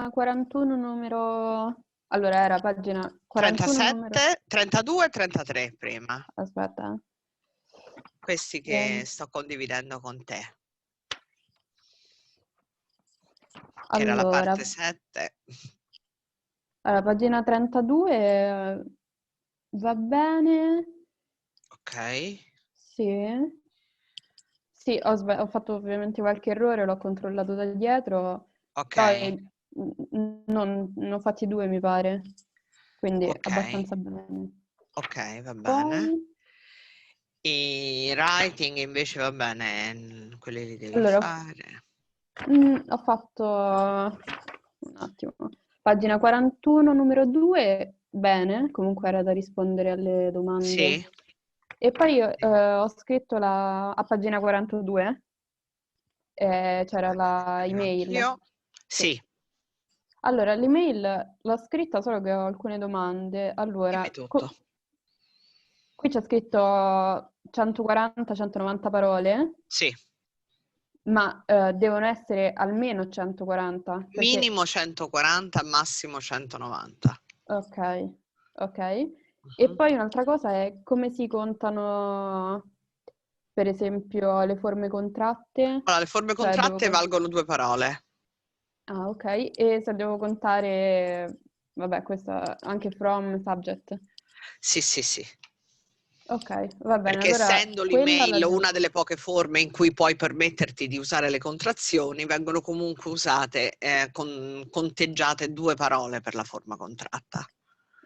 41 numero... Allora, era pagina 41 numero... 37, 32 e 33 prima. Aspetta. Questi che sto condividendo con te. Che era la Allora, parte 7. allora, pagina 32 va bene. Ok. Sì. Sì, ho fatto ovviamente qualche errore, l'ho controllato da dietro, Ok. però non ho fatti 2 mi pare, quindi Ok. abbastanza bene. Ok, va bene. Poi, I writing invece va bene, quelli li devi allora, fare. ho fatto un attimo, pagina 41, numero 2, bene, comunque era da rispondere alle domande. Sì. E poi ho scritto a pagina 42, c'era la email. Anch'io. Sì. Sì, Allora, l'email l'ho scritta solo che ho alcune domande. dimmi Allora, tutto. qui c'è scritto 140-190 parole, Sì, ma devono essere almeno 140, perché... minimo 140, massimo 190. Ok, ok. E Mhm. poi un'altra cosa è come si contano, per esempio, le forme contratte? Allora, le forme Cioè, contratte valgono 2 parole. Ah, ok. E se devo contare, vabbè, questa anche from, subject. Sì, sì, sì. Ok, va bene, Perché allora essendo quella la l'email una devo... delle poche forme in cui puoi permetterti di usare le contrazioni, vengono comunque usate, conteggiate 2 parole per la forma contratta.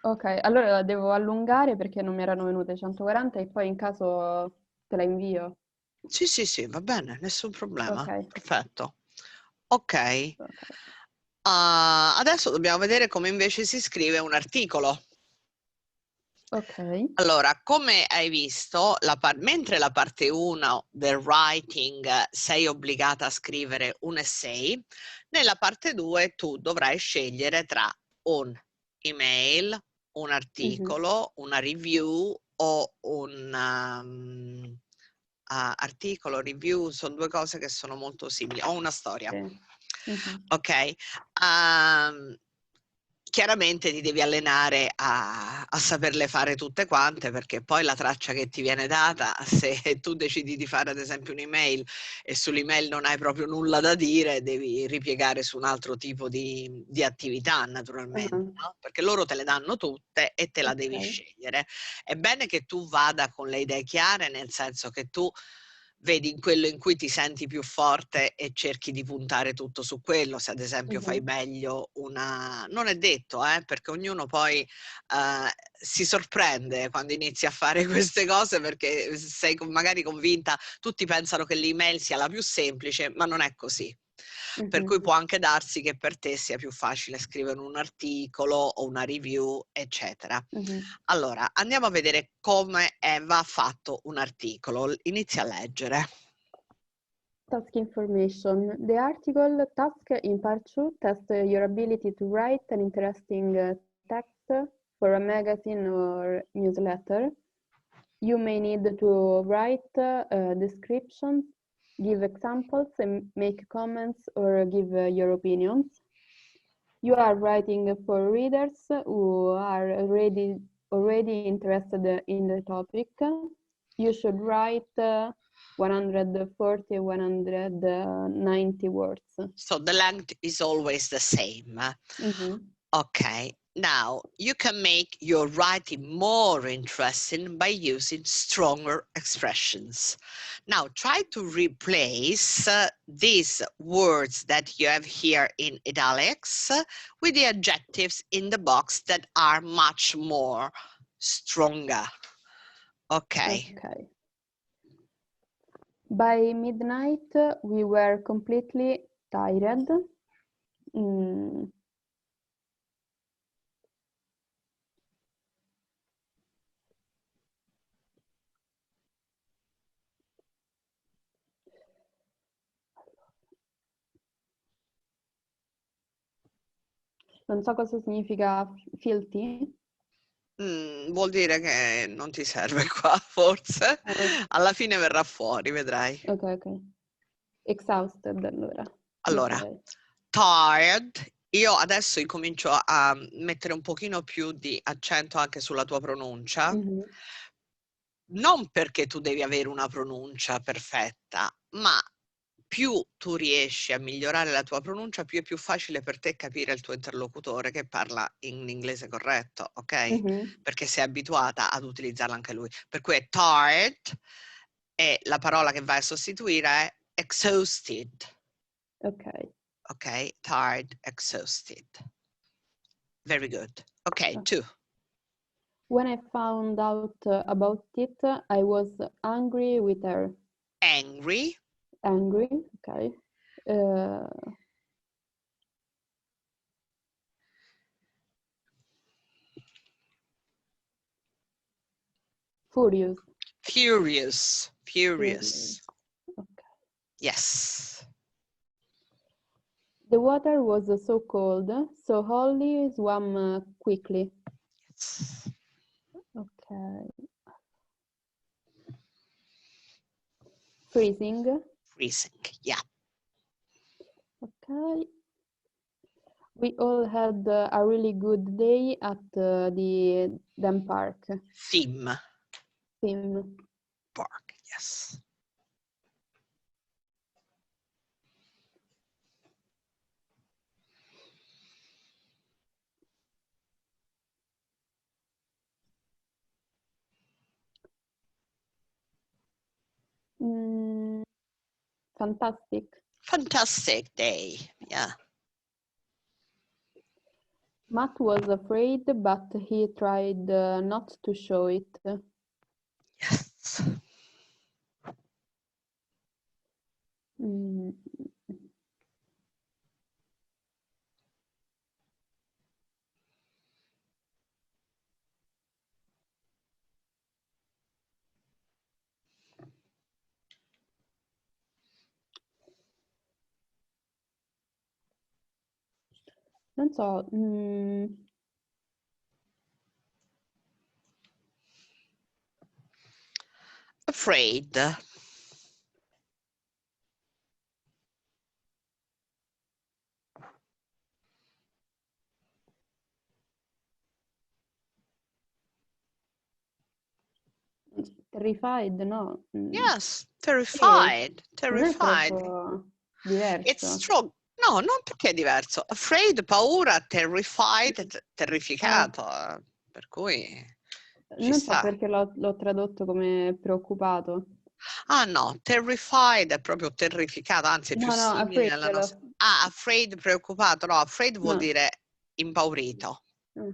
Ok, allora la devo allungare perché non mi erano venute 140 e poi in caso te la invio. Sì, sì, sì, va bene, nessun Ok, problema. Perfetto. Ok. ok. Adesso dobbiamo vedere come invece si scrive un articolo. Ok. Allora, come hai visto, mentre la parte 1 del writing sei obbligata a scrivere un essay, nella parte 2 tu dovrai scegliere tra un email, un Mhm. articolo, una review o un articolo, review, sono 2 cose che sono molto simili, o una storia. Sì. Mhm. Ok? Chiaramente ti devi allenare a saperle fare tutte quante, perché poi la traccia che ti viene data, se tu decidi di fare ad esempio un'email e sull'email non hai proprio nulla da dire, devi ripiegare su un altro tipo di attività naturalmente, Ah, no? Perché loro te le danno tutte e te la devi ok. scegliere. È bene che tu vada con le idee chiare, nel senso che tu vedi in quello in cui ti senti più forte e cerchi di puntare tutto su quello. Se ad esempio fai Mhm. meglio non è detto, perché ognuno poi si sorprende quando inizi a fare queste cose, perché sei magari convinta, tutti pensano che l'email sia la più semplice, ma non è così. Per Mhm. cui può anche darsi che per te sia più facile scrivere un articolo o una review, eccetera. Mhm. Allora, andiamo a vedere come va fatto un articolo. Inizia a leggere. Task information. The article task in part 2 tests your ability to write an interesting text for a magazine or newsletter. You may need to write descriptions, give examples, and make comments or give your opinions. You are writing for readers who are already interested in the topic. You should write 140, 190 words. So the length is always the same. Mhm. Okay, now you can make your writing more interesting by using stronger expressions. Now try to replace these words that you have here in italics with the adjectives in the box that are much more stronger. Okay. Okay. By midnight, we were completely tired. Mm, non so cosa significa filthy. Vuol dire che non ti serve qua, forse. Alla fine verrà fuori, vedrai. Ok, ok. Exhausted, allora. Allora, Ok. tired io adesso incomincio a mettere un pochino più di accento anche sulla tua pronuncia, non perché tu devi avere una pronuncia perfetta, ma più tu riesci a migliorare la tua pronuncia, più è più facile per te capire il tuo interlocutore che parla in inglese corretto, ok? Perché sei abituata ad utilizzarla anche lui. Per cui è tired e la parola che vai a sostituire è exhausted. Ok. Ok? Tired, exhausted. Very good. Okay, 2. When I found out about it, I was angry with her. Angry. Angry, okay. Furious. Furious. Furious. Okay. Yes. The water was so cold, so Holly swam quickly. Yes. Okay. Freezing. Freezing. Yeah. Okay. We all had a really good day at the theme park. Theme. Theme. Park. Yes. Fantastic. Fantastic day. Yeah. Matt was afraid, but he tried not to show it. Yes. Non so. Afraid. Terrified, no? Yes. Sì, Terrified. non è Terrified. troppo It's diverso. strong. No, non perché è diverso. Afraid, paura, terrified, terrificato. Per cui ci Non so sta. perché l'ho tradotto come preoccupato. Ah no, terrified è proprio terrificato, anzi è più No, simile afraid alla nostra. Ah, afraid, preoccupato. No, afraid vuol No. dire impaurito. Mm.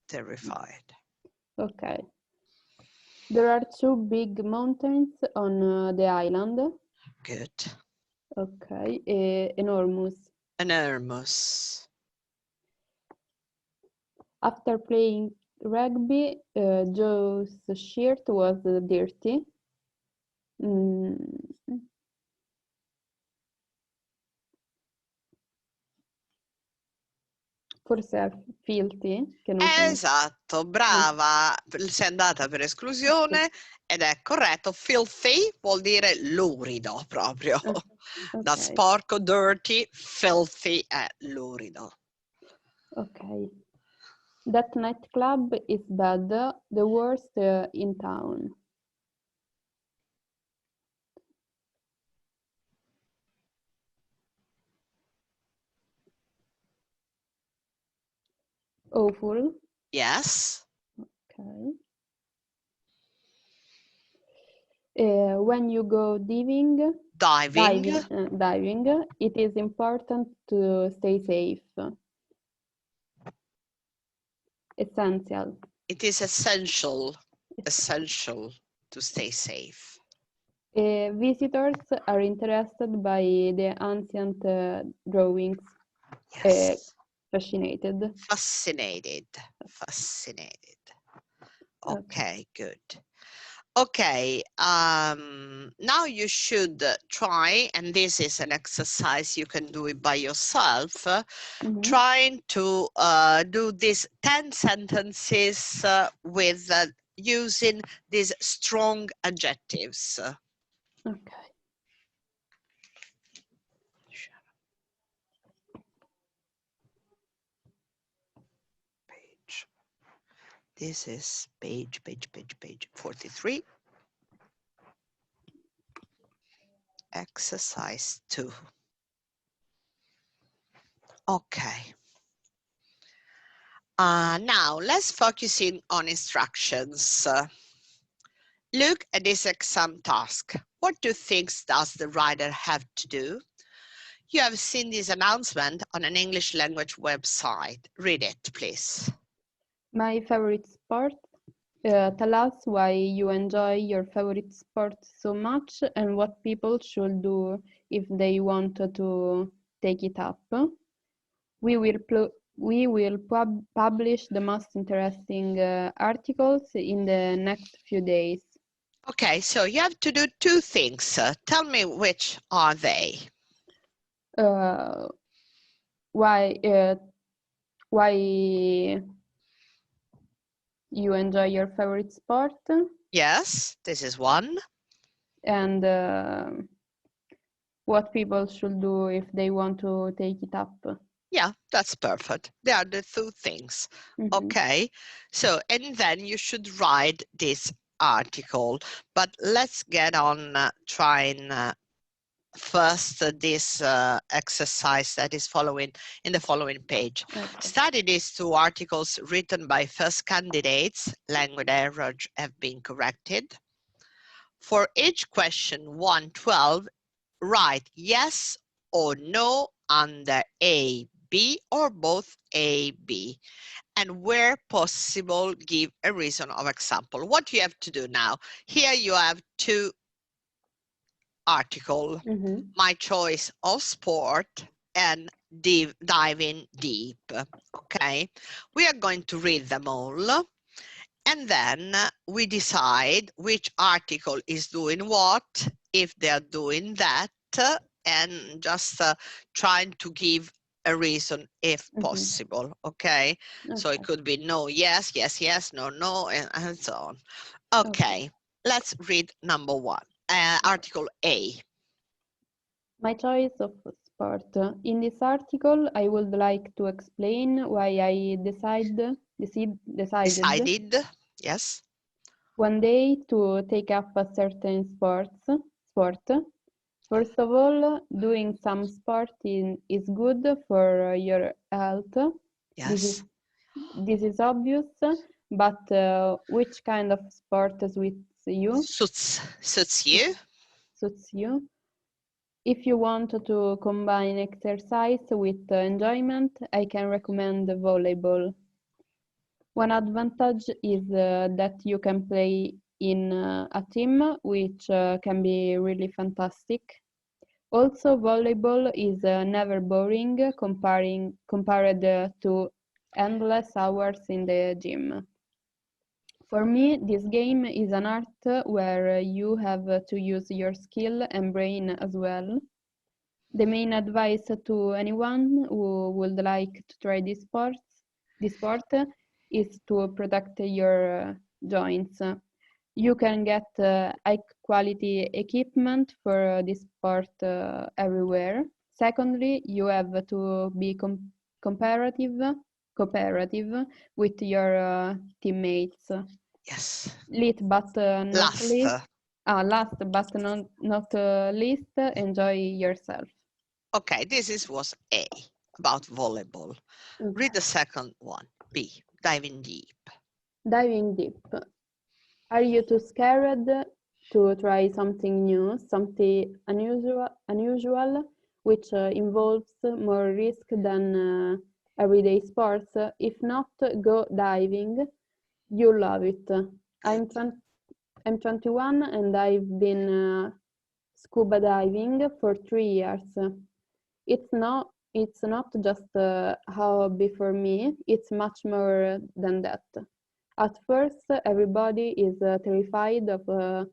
Terrified. Ok. There are two big mountains on the island. Good. Ok. Enormous. Enormous. After playing rugby, Joe's shirt was dirty. Forse è filthy, che non conosco. Esatto, brava. Sei andata per esclusione ed è corretto. Filthy vuol dire lurido proprio. Da Ok. sporco, dirty, filthy è lurido. Ok. That nightclub is bad, the worst in town. Awful. Yes. Okay. When you go diving, it is important to stay safe. Essential. It is essential to stay safe. Visitors are interested by the ancient drawings. Yes. Fascinated. Fascinated. Okay, good. Okay, now you should try, and this is an exercise, you can do it by yourself, trying to do these 10 sentences with using these strong adjectives. Okay. this is page 43. Exercise 2. Okay. Now let's focus in on instructions. Look at this exam task. What do you think does the writer have to do? You have seen this announcement on an English language website. Read it, please. My favorite sport. Tell us why you enjoy your favorite sport so much and what people should do if they want to take it up. We will publish the most interesting articles in the next few days. Okay, so you have to do two things. Tell me which are they? Why you enjoy your favorite sport? Yes, this is one. And what people should do if they want to take it up. Yeah, that's perfect. They are the two things. Mm-hmm. Okay, so and then you should write this article, but let's get on trying first this exercise that is following in the following page. Okay. Study these two articles written by first candidates. Language errors have been corrected. For each question 112, write yes or no under A, B, or both A, B. And where possible, give a reason of example. What you have to do now, here you have two articles, my choice of sport and diving deep. Okay, we are going to read them all. And then we decide which article is doing what, if they are doing that, and just trying to give a reason if possible, okay? So it could be no, yes, yes, yes, no, no, and so on. Okay, let's read number one, article A. My choice of sport. In this article, I would like to explain why I decided Yes. one day to take up a certain sport. First of all, doing some sport is good for your health. Yes. This is obvious, but which kind of sport suits you? Suits you? Suits you. If you want to combine exercise with enjoyment, I can recommend volleyball. One advantage is that you can play in a team, which can be really fantastic. Also, volleyball is never boring compared to endless hours in the gym. For me, this game is an art where you have to use your skill and brain as well. The main advice to anyone who would like to try this sport is to protect your joints. You can get high quality equipment for this sport everywhere. Secondly, you have to be cooperative with your teammates. Yes. Last but not least, enjoy yourself. Okay, this was A, about volleyball. Read the second one, B, diving deep. Diving deep. Are you too scared to try something new, something unusual, which involves more risk than everyday sports? If not, go diving. You'll love it. I'm 21 and I've been scuba diving for 3 years. It's not just a hobby for me, it's much more than that. At first, everybody is terrified of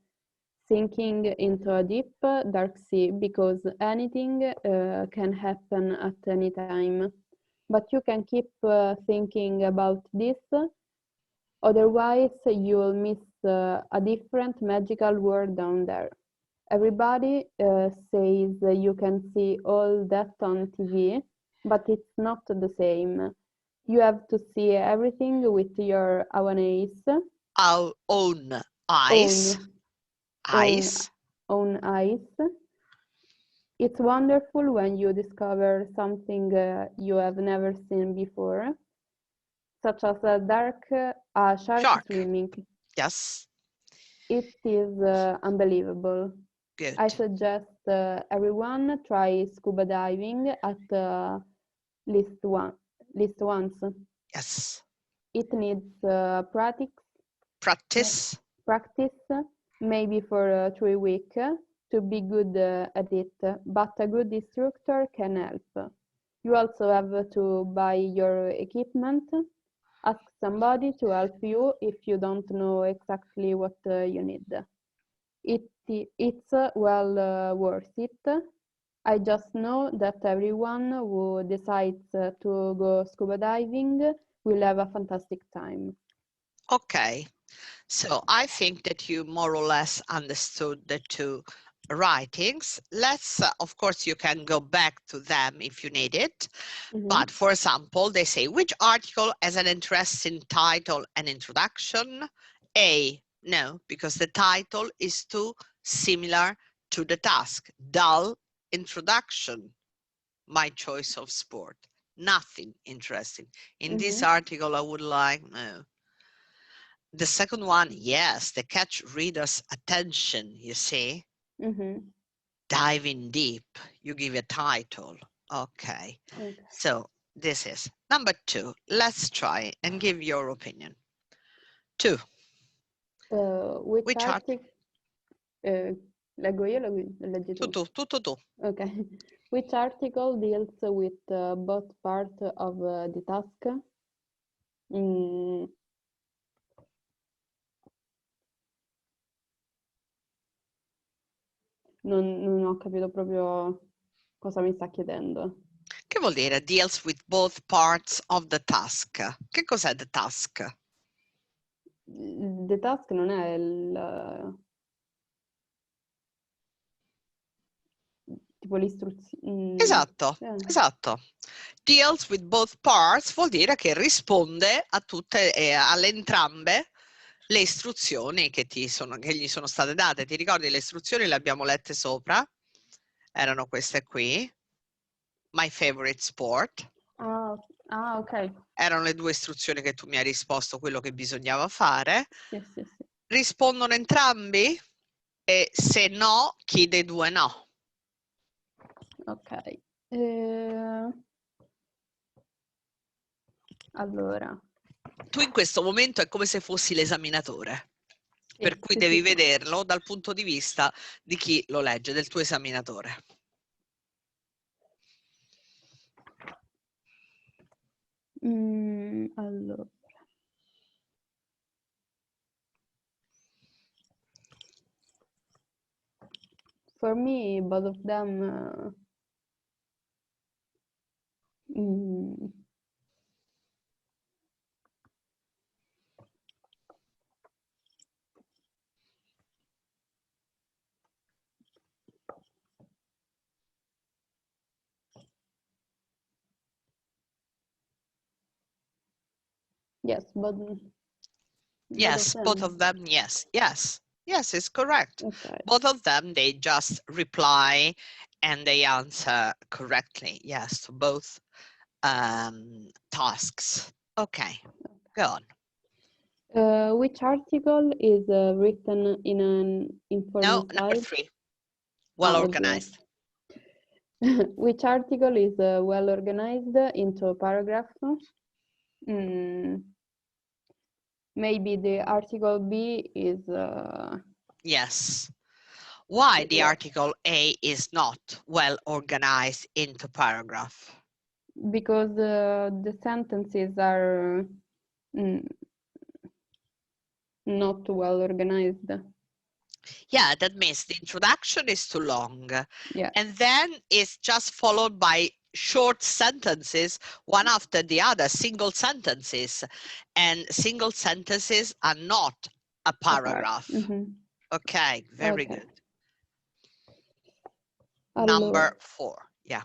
sinking into a deep, dark sea because anything can happen at any time. But you can keep thinking about this, otherwise you'll miss a different magical world down there. Everybody says you can see all that on TV, but it's not the same. You have to see everything with your own eyes. Our own eyes. Own eyes. It's wonderful when you discover something you have never seen before, such as a shark swimming. Yes. It is unbelievable. Good. I suggest everyone try scuba diving at least once. Yes. It needs Practice. Maybe for 3 weeks to be good at it, but a good instructor can help. You also have to buy your equipment. Ask somebody to help you if you don't know exactly what you need. It's well worth it. I just know that everyone who decides to go scuba diving will have a fantastic time. Okay, so I think that you more or less understood the two writings. Let's, of course, you can go back to them if you need it. But for example, they say, which article has an interesting title and introduction? A, no, because the title is too similar to the task. Dull introduction, my choice of sport. Nothing interesting. In this article, I would like, no. The second one, yes, they catch readers' attention, you see. Diving deep, you give a title. Okay. So this is number 2. Let's try and give your opinion. 2. Which article? Leggo io, leggi tu. Tu. Okay. Which article deals with both parts of the task? Non ho capito proprio cosa mi sta chiedendo. Che vuol dire deals with both parts of the task? Che cos'è the task? The task non è il... tipo l'istruzione... Esatto, esatto. Deals with both parts vuol dire che risponde a tutte e alle entrambe le istruzioni che gli sono state date. Ti ricordi le istruzioni? Le abbiamo lette sopra. Erano queste qui. My favorite sport. Ah, ok. Erano le 2 istruzioni che tu mi hai risposto quello che bisognava fare. Sì. Rispondono entrambi? E se no, chi dei 2 no? Ok. Allora. Tu in questo momento è come se fossi l'esaminatore, per cui devi vederlo dal punto di vista di chi lo legge, del tuo esaminatore. Allora. For me, both of them yes, but yes, both of them, yes, it's correct. Okay. Both of them, they just reply and they answer correctly, yes, to both tasks. Okay, go on. Which article is written in an informal style? Number 3, well organized. Which article is well organized into a paragraph? Maybe the article B is... Yes. Why the article A is not well organized into paragraph? Because the sentences are not well organized. Yeah, that means the introduction is too long. Yeah. And then it's just followed by short sentences, one after the other, single sentences. And single sentences are not a paragraph. Okay, very good. Number 4, yeah.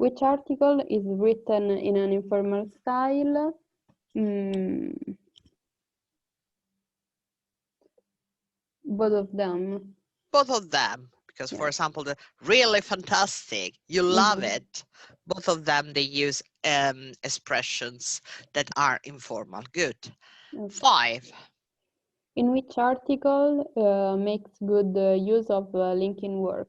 Which article is written in an informal style? Both of them. Both of them, because for example, the really fantastic, you love it. Both of them, they use expressions that are informal. Good. Okay. 5. In which article makes good use of linking words?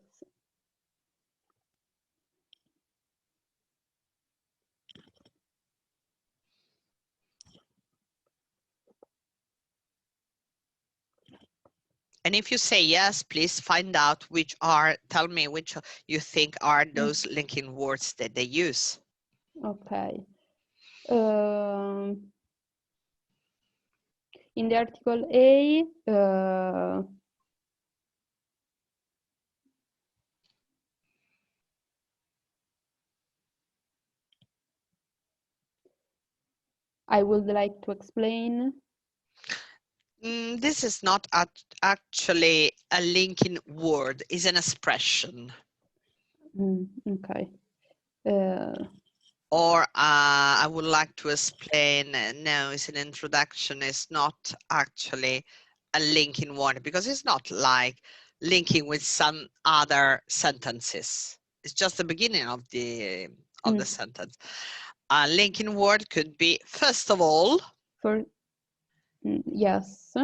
And if you say yes, please find out which are, tell me which you think are those linking words that they use. Okay. In the article A, I would like to explain. This is not actually a linking word, it's an expression. Okay. Or I would like to explain, no, it's an introduction, it's not actually a linking word because it's not like linking with some other sentences. It's just the beginning of the sentence. A linking word could be, first of all. Yes.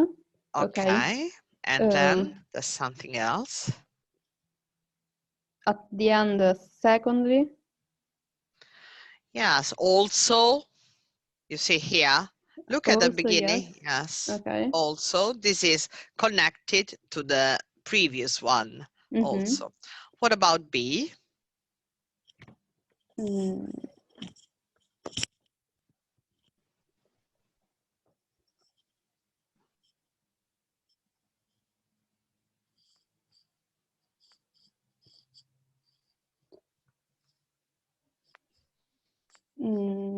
Okay. And then there's something else. At the end, secondly. Yes, also, you see here, look at the beginning. Yes. Okay. Also, this is connected to the previous one also. What about B?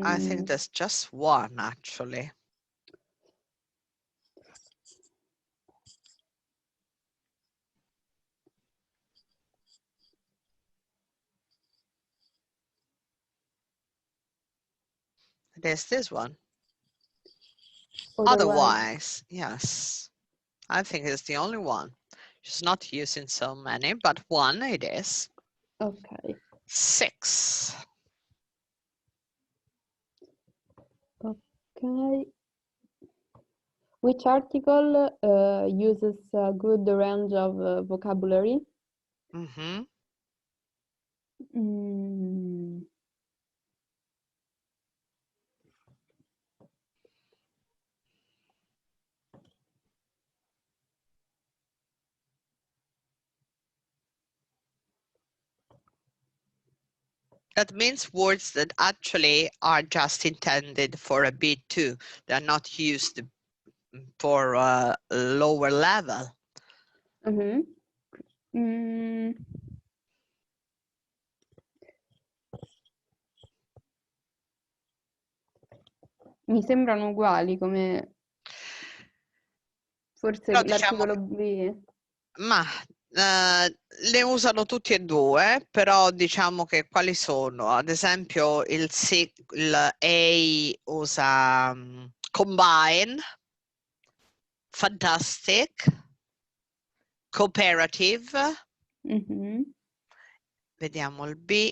I think there's just one actually. There's this one. Otherwise, yes. I think it's the only one. She's not using so many, but one it is. Okay. 6. Okay. Which article uses a good range of vocabulary? That means words that actually are just intended for a B2. They're not used for a lower level. Mi sembrano uguali come forse l'articolo B. Ma le usano tutti e due, però diciamo che quali sono? Ad esempio il A usa combine, fantastic, cooperative. Vediamo il B.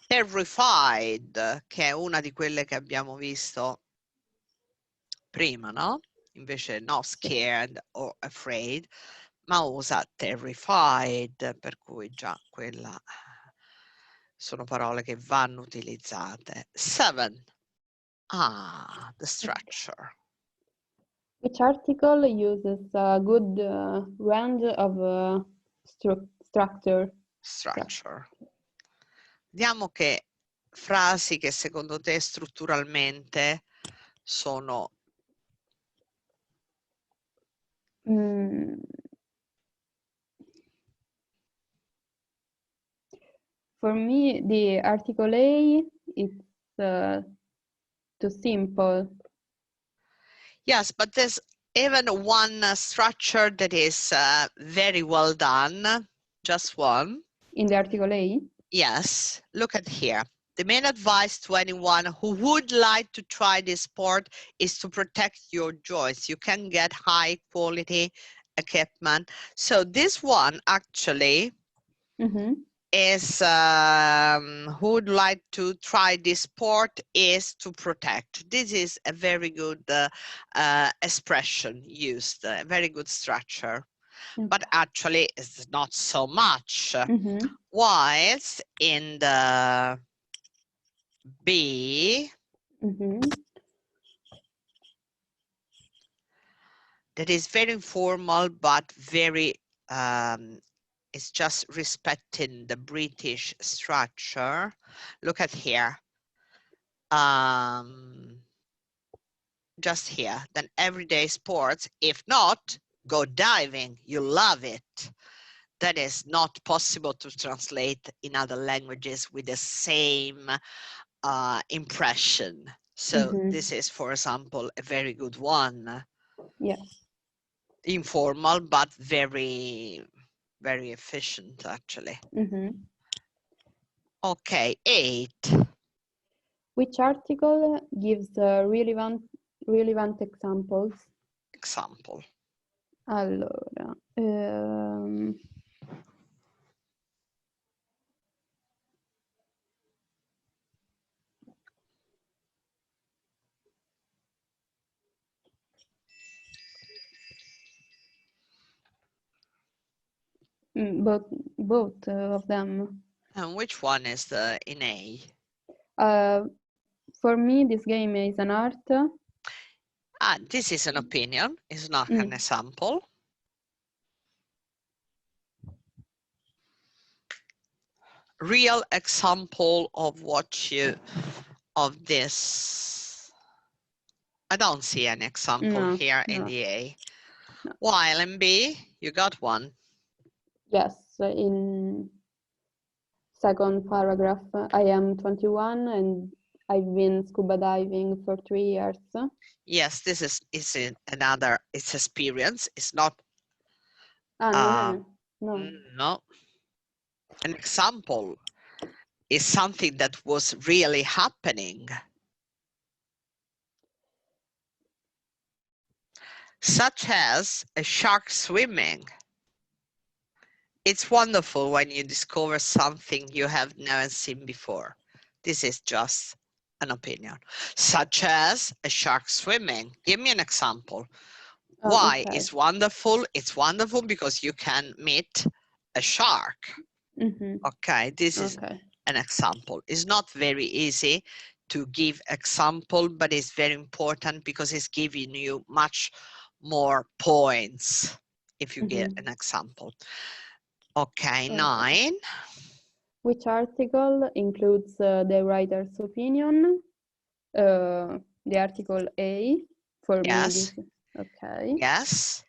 Terrified, che è una di quelle che abbiamo visto prima, no? Invece no scared or afraid, ma usa terrified, per cui già quella sono parole che vanno utilizzate. 7. The structure. Which article uses a good range of structure? Vediamo che frasi che secondo te strutturalmente sono For me, the article A is too simple. Yes, but there's even one structure that is very well done. Just one. In the article A? Yes, look at here. The main advice to anyone who would like to try this sport is to protect your joints. You can get high quality equipment. So this one actually is who would like to try this sport is to protect. This is a very good expression used, a very good structure. But actually it's not so much. Whilst in the B, that is very informal, but very, it's just respecting the British structure. Look at here. Just here, then everyday sports. If not, go diving. You love it. That is not possible to translate in other languages with the same impression. So this is, for example, a very good one. Yes. Informal, but very, very efficient, actually. Okay, 8. Which article gives relevant examples? Example. Allora, both of them. And which one is the in A? For me, this game is an art. This is an opinion. It's not an example. Real example of what you of this. I don't see an example here in the A. No. While in B, you got one. Yes, in second paragraph, I am 21 and I've been scuba diving for 3 years. Yes, this is another, it's experience. It's not. No. No. An example is something that was really happening. Such as a shark swimming. It's wonderful when you discover something you have never seen before. This is just an opinion. Such as a shark swimming. Give me an example. Why? Okay. It's wonderful. It's wonderful because you can meet a shark. Okay, this is an example. It's not very easy to give example, but it's very important because it's giving you much more points if you get an example. Okay, 9. Which article includes the writer's opinion? The article A for Yes. me. Okay. Yes.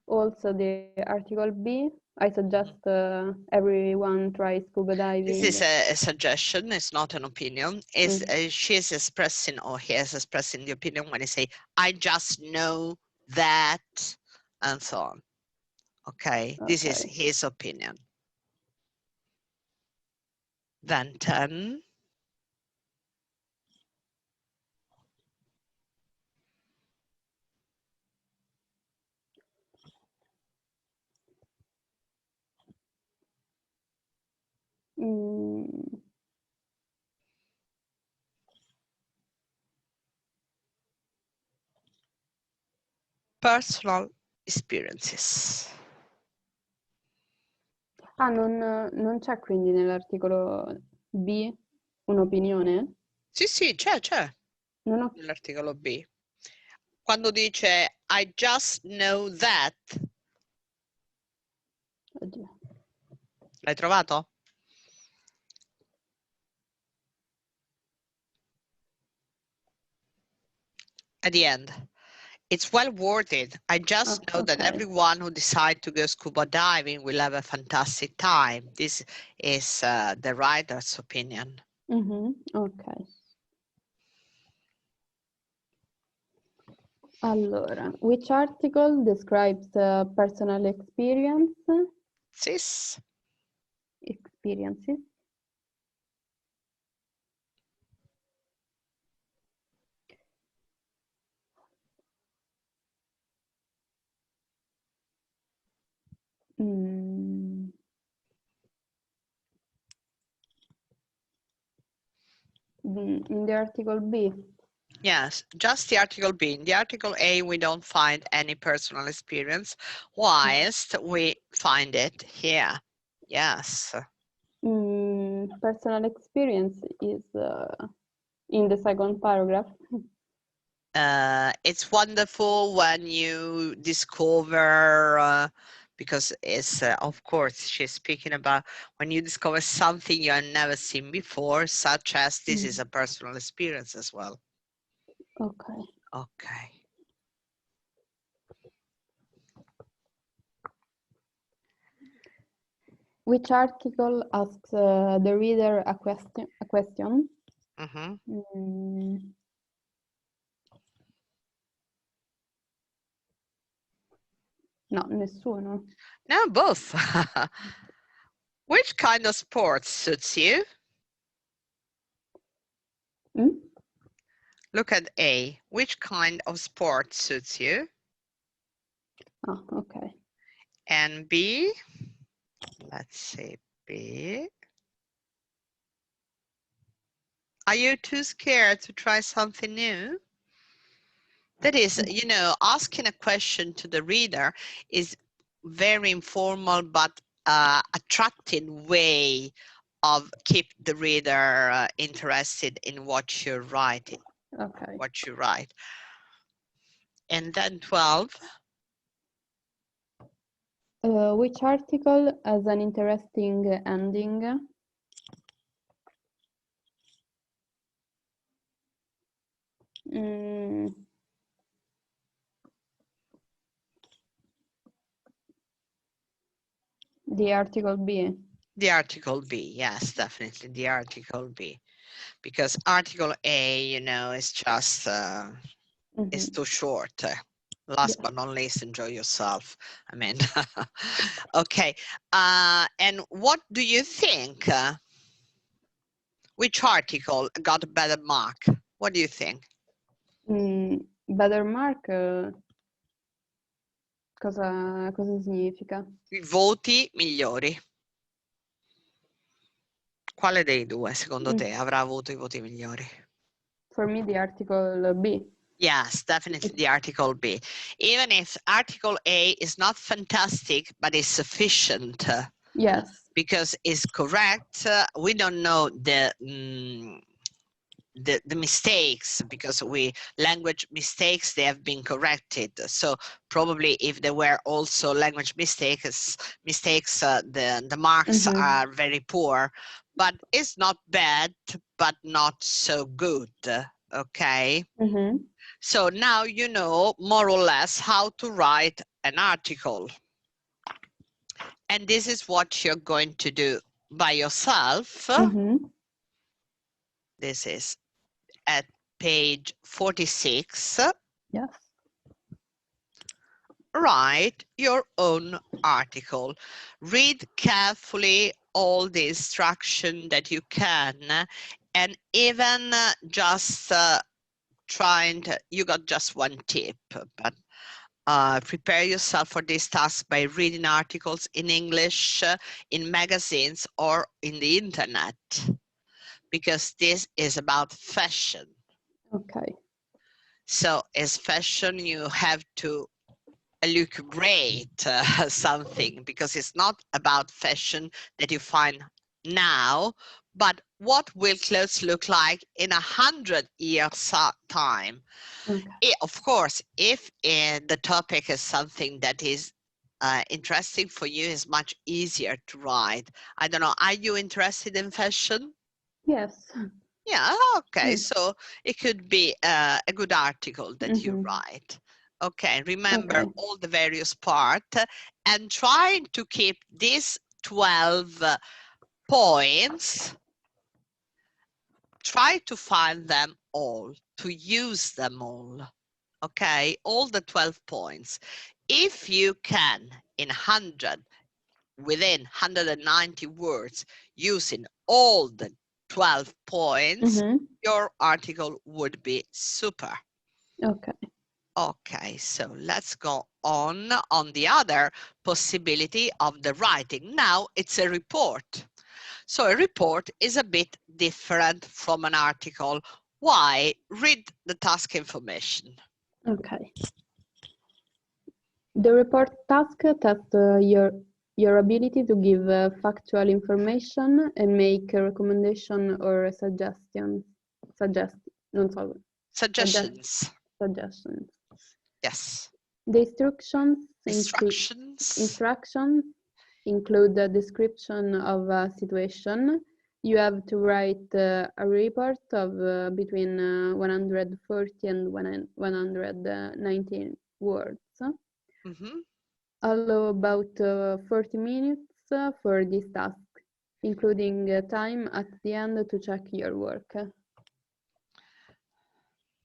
Also the article B. I suggest everyone try scuba diving. This is a suggestion. It's not an opinion. She is expressing, or he is expressing the opinion when he say, I just know that, and so on. Okay, this is his opinion. Then 10. Personal experiences. Non c'è quindi nell'articolo B un'opinione? Sì, c'è. Nell'articolo B. Quando dice I just know that. Oddio. L'hai trovato? At the end. It's well worded. I just know that everyone who decides to go scuba diving will have a fantastic time. This is the writer's opinion. Okay. Allora, which article describes personal experiences? In the article B. Yes, just the article B. In the article A, we don't find any personal experience, whilst we find it here. Yes. Personal experience is in the second paragraph. It's wonderful when you discover, because it's, of course, she's speaking about when you discover something you have never seen before, such as this is a personal experience as well. Okay. Okay. Which article asks the reader a question? No, nessuno. No, both. Which kind of sport suits you? Look at A. Which kind of sport suits you? Oh, okay. And B, let's see, B. Are you too scared to try something new? That is, you know, asking a question to the reader is very informal but attractive way of keep the reader interested in what you're writing. Okay. What you write. And then 12. Which article has an interesting ending? The article B. The article B, yes, definitely the article B. Because article A, you know, is just, it's too short. Last but not least, enjoy yourself. I mean, okay. And what do you think? Which article got a better mark? What do you think? Better mark? Cosa significa? I voti migliori. Quale dei due, secondo te, avrà avuto i voti migliori? For me, the article B. Yes, definitely the article B. Even if article A is not fantastic, but is sufficient. Yes. Because it's correct. We don't know the mistakes, because language mistakes, they have been corrected. So probably if there were also language mistakes, the marks are very poor. But it's not bad, but not so good. Okay. So now you know more or less how to write an article. And this is what you're going to do by yourself. This is at page 46. Yes. Write your own article. Read carefully all the instruction that you can, and even just you got just one tip, but prepare yourself for this task by reading articles in English, in magazines, or in the internet, because this is about fashion. Okay. So as fashion, you have to look great, something, because it's not about fashion that you find now, but what will clothes look like in 100 years time. Okay. Of course, if the topic is something that is interesting for you, it's much easier to write. I don't know, are you interested in fashion? Yes. Yeah, okay, so it could be a good article that you write. Okay, remember all the various parts and trying to keep these 12 points, try to find them all, to use them all. okay, all the 12 points. If you can, in 100, within 190 words, using all the 12 points, your article would be super. Okay. Okay, so let's go on the other possibility of the writing. Now it's a report. So a report is a bit different from an article. Why? Read the task information. Okay. The report task tests your ability to give factual information and make a recommendation or suggestions. Suggestions. Suggestions. Yes. The instructions include the description of a situation. You have to write a report of between 140 and 119 words. Allow about 40 minutes for this task, including time at the end to check your work.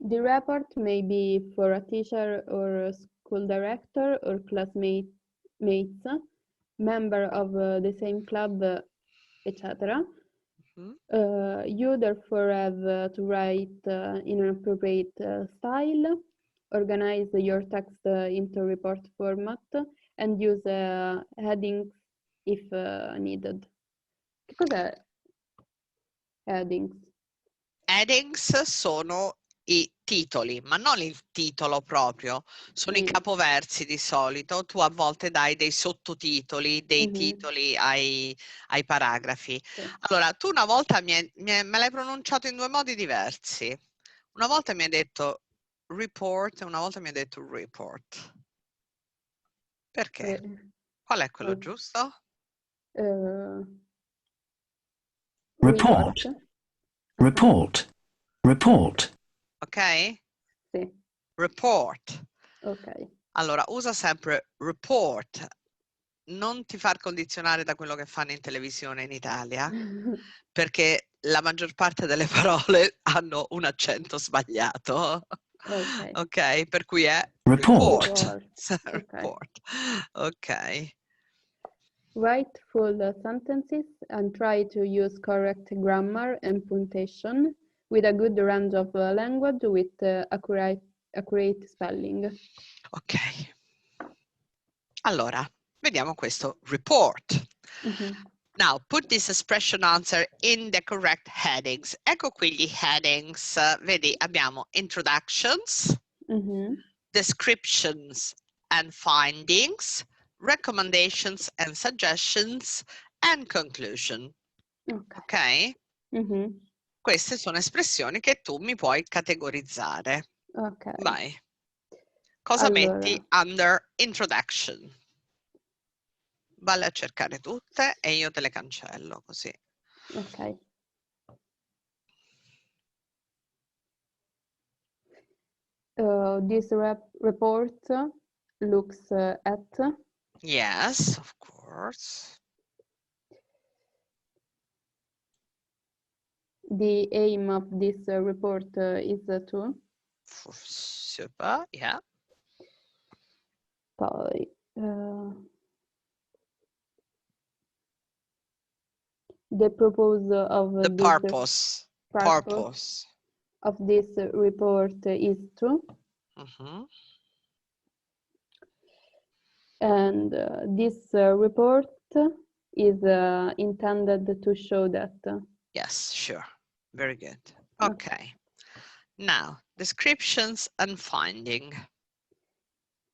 The report may be for a teacher or a school director or classmates, member of the same club, etc. You therefore have to write in an appropriate style, organize your text into report format, and use headings if needed. Che cos'è headings? Headings sono i titoli, ma non il titolo proprio, sono i capoversi di solito. Tu a volte dai dei sottotitoli, dei titoli ai paragrafi. Sì. Allora, tu una volta me l'hai pronunciato in due modi diversi. Una volta mi hai detto report e una volta mi hai detto report. Perché? Qual è quello giusto? Report. Report. Report. Ok? Sì. Report. Ok. Allora, usa sempre report. Non ti far condizionare da quello che fanno in televisione in Italia, perché la maggior parte delle parole hanno un accento sbagliato. Ok. Ok, per cui è Report. report. Ok. Write full sentences and try to use correct grammar and punctuation with a good range of language with accurate spelling. Ok. Allora, vediamo questo report. Now, put this expression answer in the correct headings. Ecco qui gli headings. Vedi, abbiamo introductions, descriptions and findings, recommendations and suggestions, and conclusion. Ok? Queste sono espressioni che tu mi puoi categorizzare. Ok. Vai. Cosa metti under introduction? Valle a cercare tutte e io te le cancello così. Ok. This report looks at. Yes, of course. The aim of this report is to. Super, yeah. Poi. The purpose of the purpose of this report is to. And this report is intended to show that. Yes, sure. Very good. Okay. Now, descriptions and finding.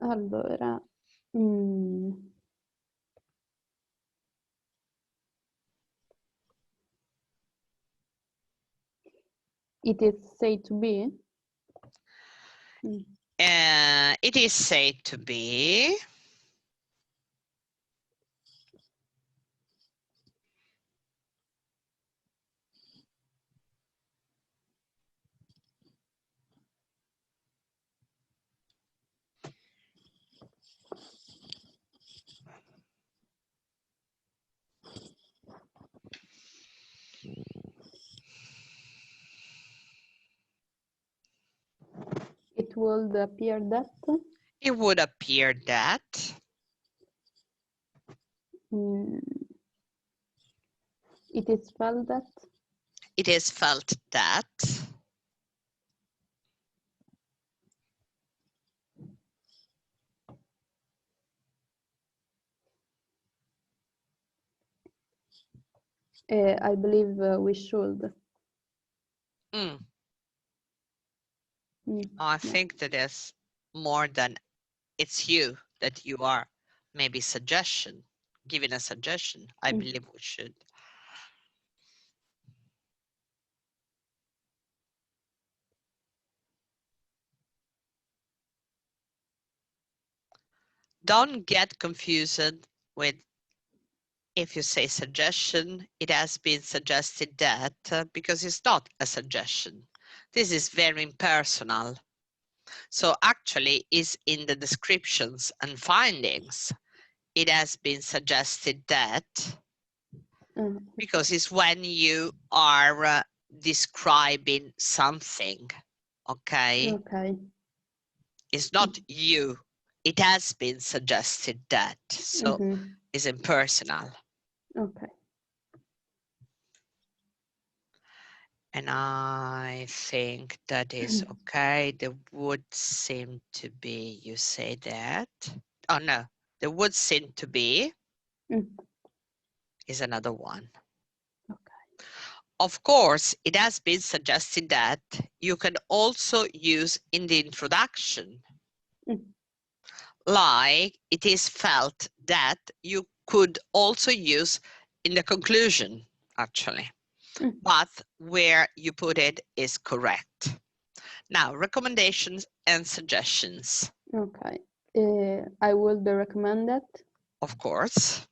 Allora. It is said to be. It is said to be. It it would appear that. It would appear that. It is felt that. It is felt that. I believe we should. I think that is more than it's you, that you are maybe giving a suggestion. I believe we should. Don't get confused with if you say suggestion, it has been suggested that, because it's not a suggestion. This is very impersonal. So actually is in the descriptions and findings. It has been suggested that, because it's when you are describing something, okay? Okay. It's not you. It has been suggested that, so it's impersonal. Okay. And I think that is okay. There would seem to be, you say that. Oh no, there would seem to be is another one. Okay. Of course, it has been suggested that you can also use in the introduction. Like it is felt that you could also use in the conclusion, actually. But where you put it is correct. Now, recommendations and suggestions. Okay. I would recommend it. Of course.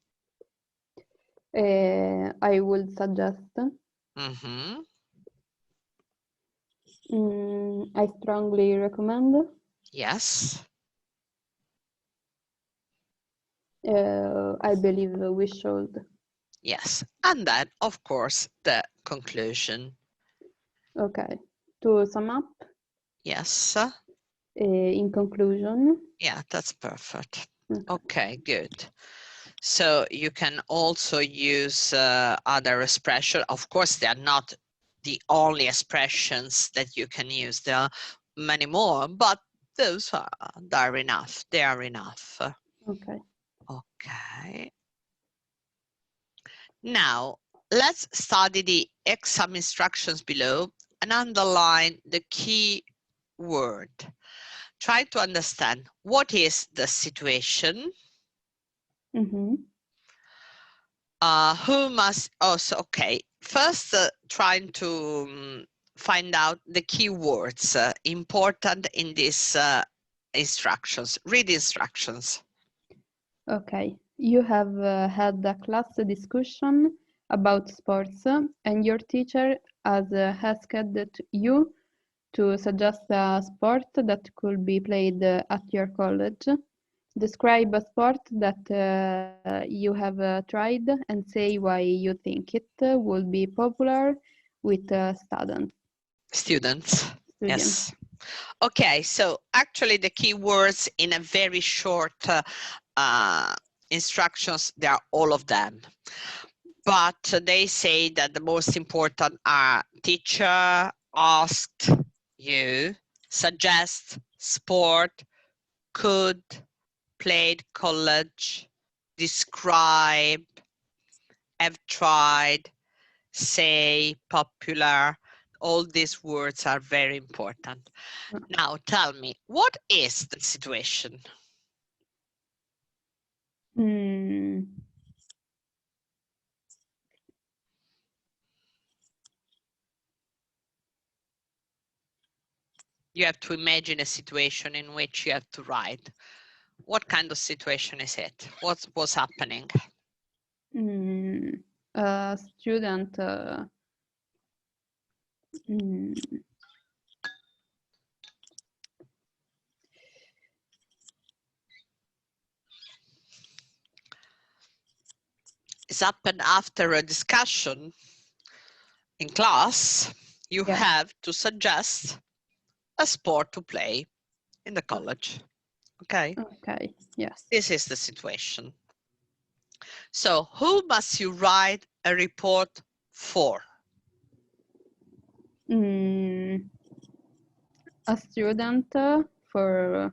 I would suggest. I strongly recommend. Yes. I believe we should. Yes. And then, of course, the conclusion. Okay. To sum up. Yes. In conclusion. Yeah, that's perfect. Okay, good. So you can also use other expressions. Of course, they are not the only expressions that you can use. There are many more, but those are enough. They are enough. Okay. Okay. Now, let's study the exam instructions below and underline the key word. Try to understand what is the situation. Who must also, okay, first trying to find out the key words important in these instructions. Read the instructions. Okay, you have had a class discussion about sports and your teacher has asked you to suggest a sport that could be played at your college. Describe a sport that you have tried and say why you think it will be popular with Students. Yes. Okay, so actually the key words in a very short instructions, there are all of them. But they say that the most important are teacher asked you, suggest, sport, could, played college, describe, have tried, say, popular. All these words are very important. Now tell me, what is the situation? You have to imagine a situation in which you have to write. What kind of situation is it? What was happening? A student It's happened after a discussion in class. You have to suggest a sport to play. in the college. Okay. Okay, yes. This is the situation. So who must you write a report for? A student for,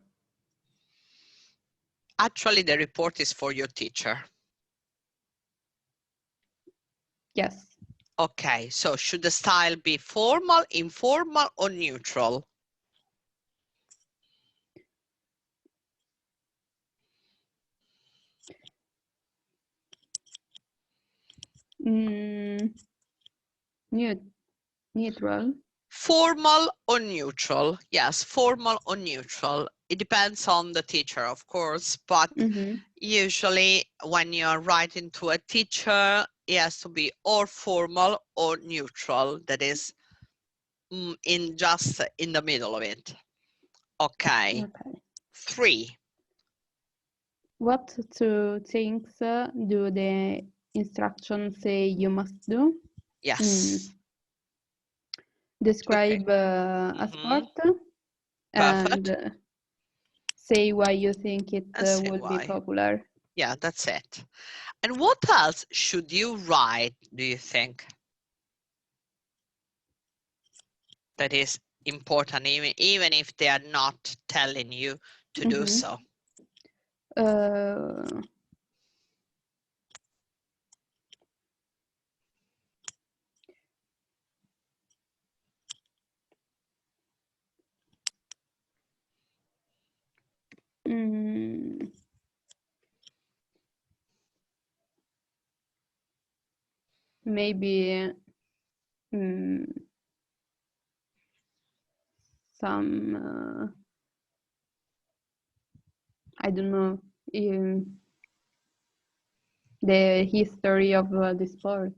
Actually, the report is for your teacher. yes. Okay, so should the style be formal, informal, or neutral? Neutral. Formal or neutral? Yes, formal or neutral. It depends on the teacher, of course, but usually when you're writing to a teacher, it has to be or formal or neutral. That is just in the middle of it. Okay. 3. What two things do the instructions say you must do? Yes. Describe a sport Perfect. and say why you think it would be popular. Yeah, that's it. And what else should you write, do you think? That is important, even if they are not telling you to do so. Maybe some, I don't know, the history of the sport.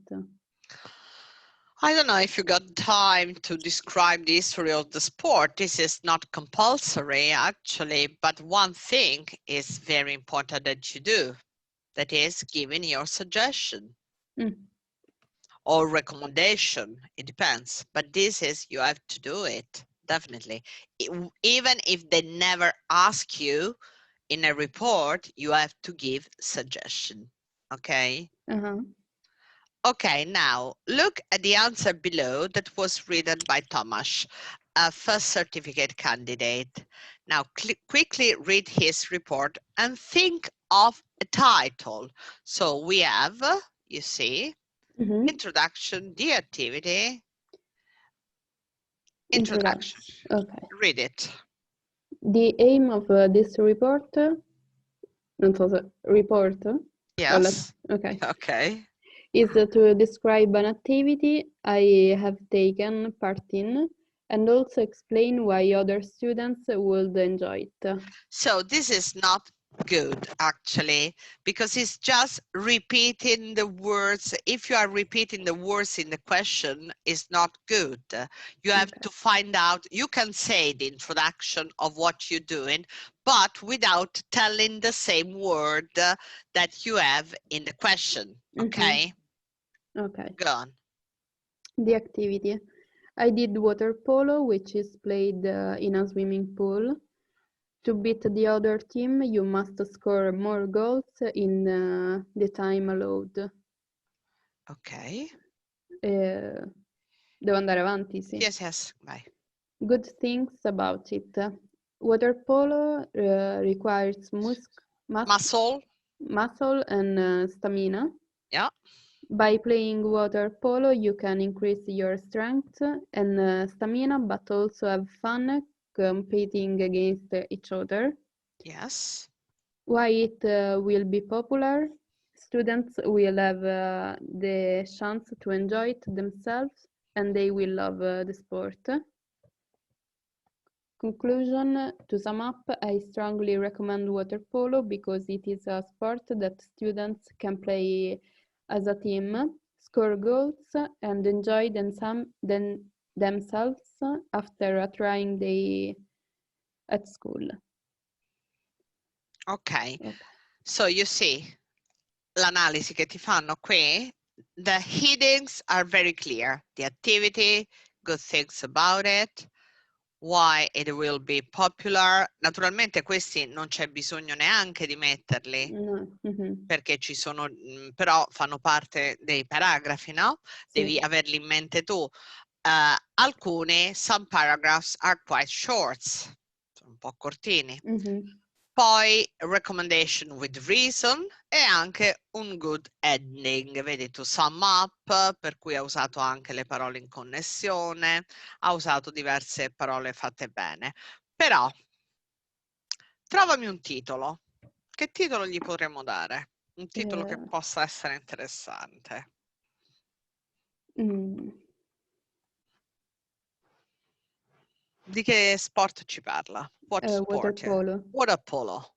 I don't know if you got time to describe the history of the sport. This is not compulsory, actually, but one thing is very important that you do. That is giving your suggestion or recommendation. It depends, but this is, you have to do it, definitely. Even if they never ask you in a report, you have to give suggestion, okay? Okay, now look at the answer below that was written by Tomasz, a first certificate candidate. Now quickly read his report and think of a title. So we have, you see, introduction, the activity, introduction. Okay. Read it. The aim of this report, report? Yes. Okay. Okay. Is to describe an activity I have taken part in and also explain why other students would enjoy it. So this is not good, actually, because it's just repeating the words. If you are repeating the words in the question, it's not good. You have to find out, you can say the introduction of what you're doing, but without telling the same word that you have in the question, okay? Okay. Go on. The activity. I did water polo, which is played in a swimming pool. To beat the other team, you must score more goals in the time allowed. Ok. Devo andare avanti, sì. Yes, yes, vai. Good things about it. Water polo requires muscle and stamina. Yeah. By playing water polo, you can increase your strength and stamina, but also have fun competing against each other. Yes. Why it will be popular? Students will have the chance to enjoy it themselves and they will love the sport. Conclusion, to sum up, I strongly recommend water polo because it is a sport that students can play as a team, score goals, and enjoy themselves after a trying day at school. Ok, so you see, l'analisi che ti fanno qui, the headings are very clear. The activity, good things about it, why it will be popular. Naturalmente questi non c'è bisogno neanche di metterli, No. perché ci sono, però fanno parte dei paragrafi, no? Sì. Devi averli in mente tu. Alcuni, some paragraphs are quite short, sono un po' cortini. Poi recommendation with reason e anche un good ending, vedi tu, sum up, per cui ha usato anche le parole in connessione, ha usato diverse parole fatte bene. Però trovami un titolo. Che titolo gli potremmo dare? Un titolo che possa essere interessante. Di che sport ci parla? What sport? Water polo. Water polo.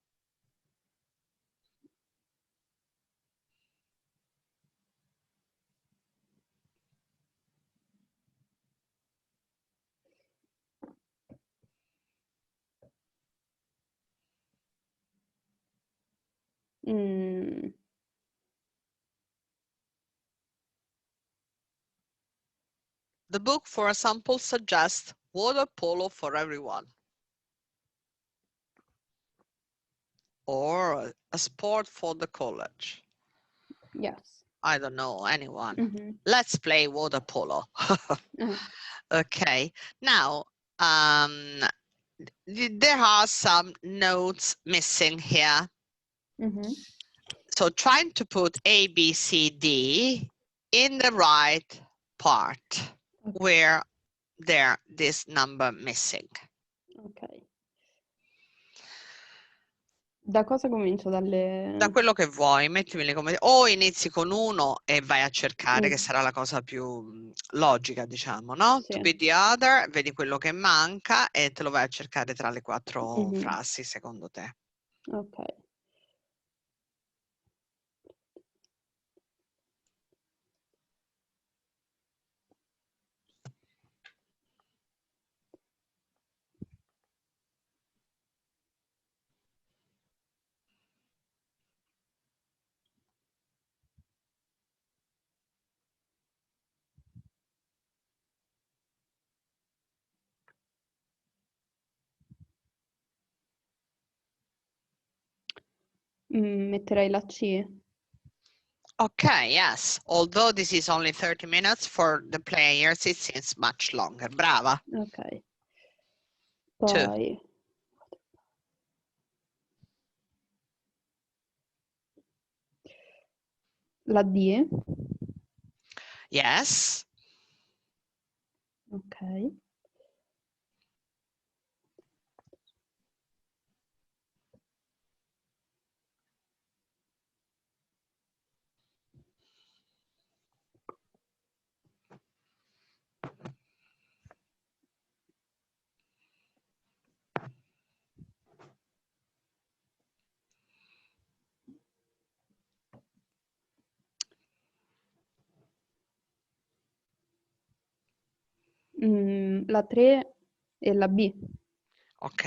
The book, for example, suggests water polo for everyone. Or a sport for the college. Yes. I don't know anyone. Let's play water polo. Okay. Now, there are some notes missing here. So trying to put A, B, C, D in the right part where there this number missing. Ok. Da cosa comincio? Dalle... Da quello che vuoi, mettimeli come... O inizi con uno e vai a cercare, che sarà la cosa più logica, diciamo, no? Sì. To be the other, vedi quello che manca e te lo vai a cercare tra le 4 frasi, secondo te. Ok. Metterei la C. Okay, yes. Although this is only 30 minutes for the players, it seems much longer. Brava. Ok. Poi... La D. Yes. Ok. La 3 e la B. Ok.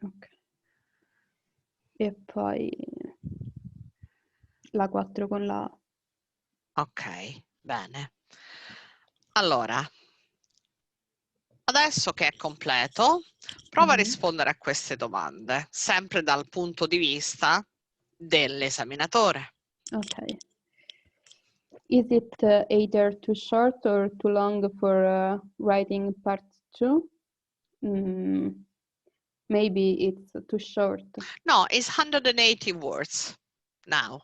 Ok. E poi la 4 con la A. Ok, bene. Allora, adesso che è completo, prova a rispondere a queste domande, sempre dal punto di vista dell'esaminatore. Ok. Is it either too short or too long for writing part 2? Maybe it's too short. No, it's 180 words now.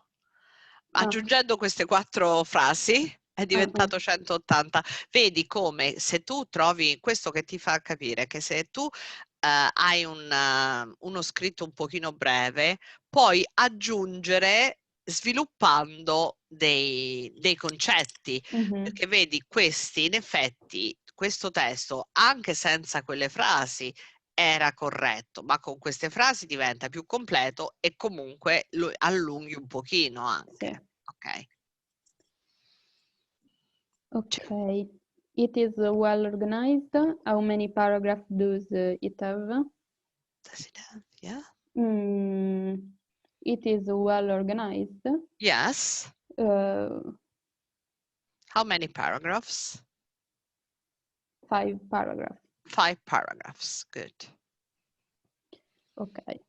Aggiungendo queste 4 frasi è diventato 180. Vedi come se tu trovi questo che ti fa capire che se tu hai uno scritto un pochino breve, puoi aggiungere sviluppando dei concetti, perché vedi questi in effetti, questo testo anche senza quelle frasi era corretto, ma con queste frasi diventa più completo e comunque lo allunghi un pochino anche. Sì. Ok. Ok. It is well organized. How many paragraphs does it have? Does it have? Yeah. It is well organized. Yes. How many paragraphs? 5 paragraphs. 5 paragraphs. Good. Okay.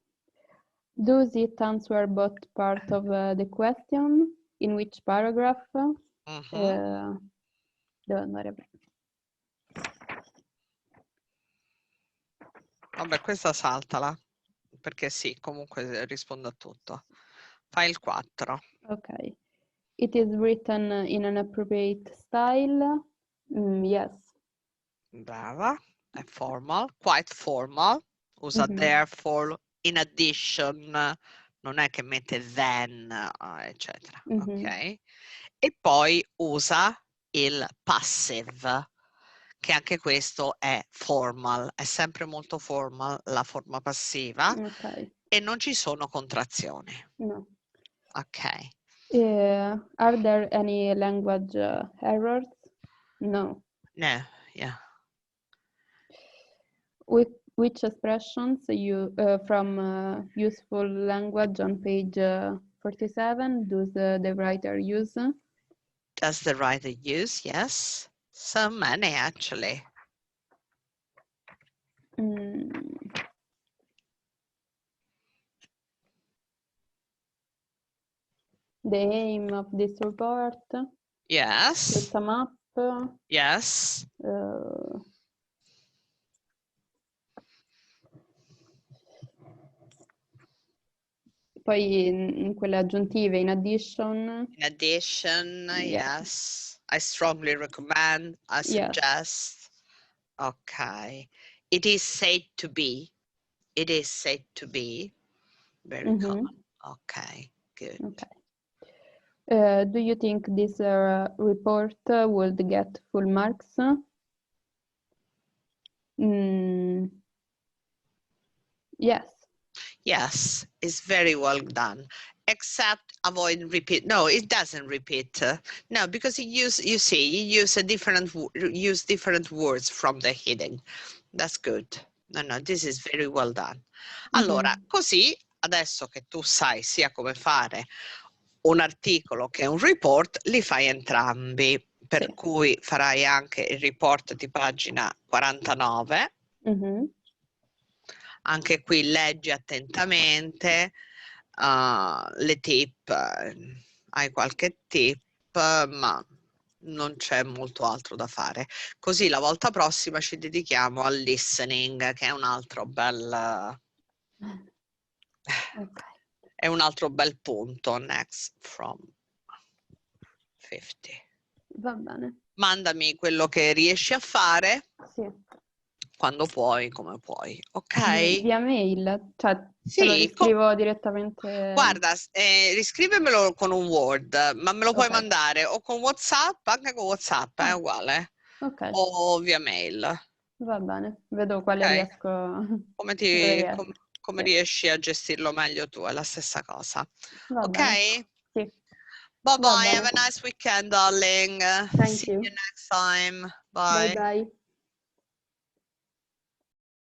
Does it answer both part of the question? In which paragraph? Devo andare a... Vabbè, questa saltala, perché sì, comunque rispondo a tutto. Fai il 4. Ok. It is written in an appropriate style? Yes. Brava. È formal, quite formal. Usa therefore, in addition, non è che mette then, eccetera. Ok? E poi usa il passive, che anche questo è formal, è sempre molto formal la forma passiva. Ok. E non ci sono contrazioni. No. Ok. Are there any language errors? No. No, yeah. Which expressions from useful language on page 47 does the writer use? Does the writer use? Yes. So many, actually. The aim of this report? Yes. To sum up? Yes. Poi in quelle aggiuntive, in addition. In addition, yes. I strongly recommend, I suggest. Okay. It is said to be. It is said to be. Very common. Okay, good. Okay. Do you think this report would get full marks? Yes. Yes, it's very well done. Except avoid repeat. No, it doesn't repeat. No, because you use different words from the heading. That's good. No, this is very well done. Allora, così adesso che tu sai sia come fare un articolo che un report, li fai entrambi. Per cui farai anche il report di pagina 49. Anche qui leggi attentamente le tip, hai qualche tip, ma non c'è molto altro da fare. Così la volta prossima ci dedichiamo al listening, che è un altro bel... È un altro bel punto. Next from 50. Va bene. Mandami quello che riesci a fare. Sì. Quando puoi, come puoi, ok? Via mail, cioè sì, te lo riscrivo direttamente. Guarda, riscrivemelo con un Word, ma me lo puoi mandare o con WhatsApp, anche con WhatsApp, è uguale. Ok. O via mail. Va bene, vedo quale riesco. Come riesci a gestirlo meglio tu, è la stessa cosa. Va bene. Sì. Bye bye, have a nice weekend, darling. Thank See you. you next time. Bye Bye. bye.